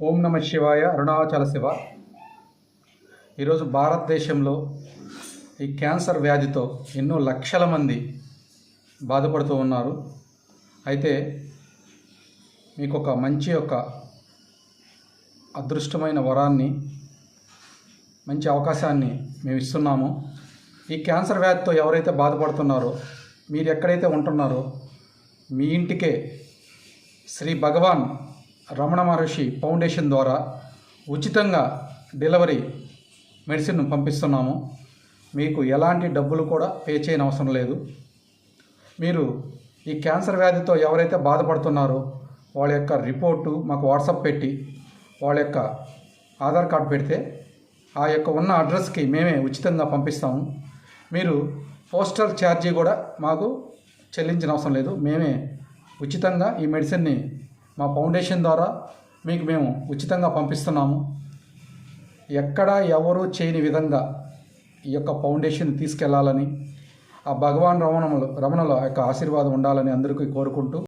ఓం నమ శివాయ. అరుణాచల శివ. ఈరోజు భారతదేశంలో ఈ క్యాన్సర్ వ్యాధితో ఎన్నో లక్షల మంది బాధపడుతూ ఉన్నారు. అయితే మీకు ఒక మంచి అదృష్టమైన వరాన్ని, మంచి అవకాశాన్ని మేము ఇస్తున్నాము. ఈ క్యాన్సర్ వ్యాధితో ఎవరైతే బాధపడుతున్నారో, మీరు ఎక్కడైతే ఉంటున్నారో మీ ఇంటికే శ్రీ భగవాన్ రమణ మహర్షి ఫౌండేషన్ ద్వారా ఉచితంగా డెలివరీ మెడిసిన్ పంపిస్తున్నాము. మీకు ఎలాంటి డబ్బులు కూడా పే చేయని అవసరం లేదు. మీరు ఈ క్యాన్సర్ వ్యాధితో ఎవరైతే బాధపడుతున్నారో వాళ్ళ యొక్క రిపోర్టు మాకు వాట్సాప్ పెట్టి వాళ్ళ యొక్క ఆధార్ కార్డు పెడితే ఆ యొక్క ఉన్న అడ్రస్కి మేమే ఉచితంగా పంపిస్తాము. మీరు పోస్టల్ ఛార్జీ కూడా మాకు చెల్లించిన అవసరం లేదు. మేమే ఉచితంగా ఈ మెడిసిన్ని మా ఫౌండేషన్ ద్వారా మీకు మేము ఉచితంగా పంపిస్తున్నాము. ఎక్కడా ఎవరూ చేయని విధంగా ఈ యొక్క ఫౌండేషన్ తీసుకెళ్లాలని, ఆ భగవాన్ రమణల యొక్క ఆశీర్వాదం ఉండాలని అందరికీ కోరుకుంటూ